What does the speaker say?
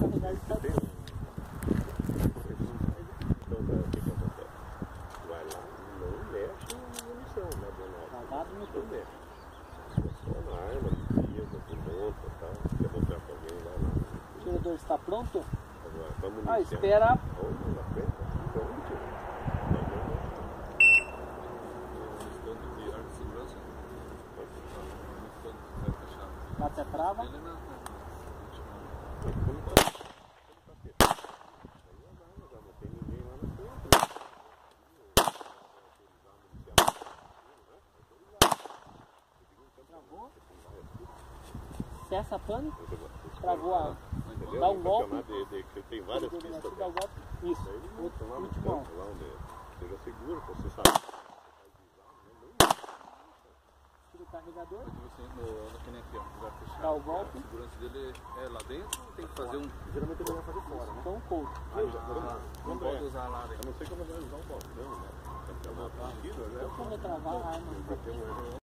carregar de cadeira. Então, o que acontece? Vai lá, não mexe na munição, na granada. Não mexe. Só na arma, desvia, desmonta e tal. Quer mostrar pra alguém lá na... O tirador está pronto? Agora, pra munição. Espera. Olha na frente, pronto. Bate a trava. Travou. Cessa a pane. Travou a... Dá um golpe. Tem várias pistas. Dá um golpe. Isso. Último. Lá onde seja seguro, você sabe. Tira o carregador. Dá o golpe. A segurança dele é lá dentro, tem que fazer um... Geralmente ele vai fazer fora, né? Então, couro. Não pode usar lá dentro. Eu não sei como vai usar o balcão, né? Quando travar a arma.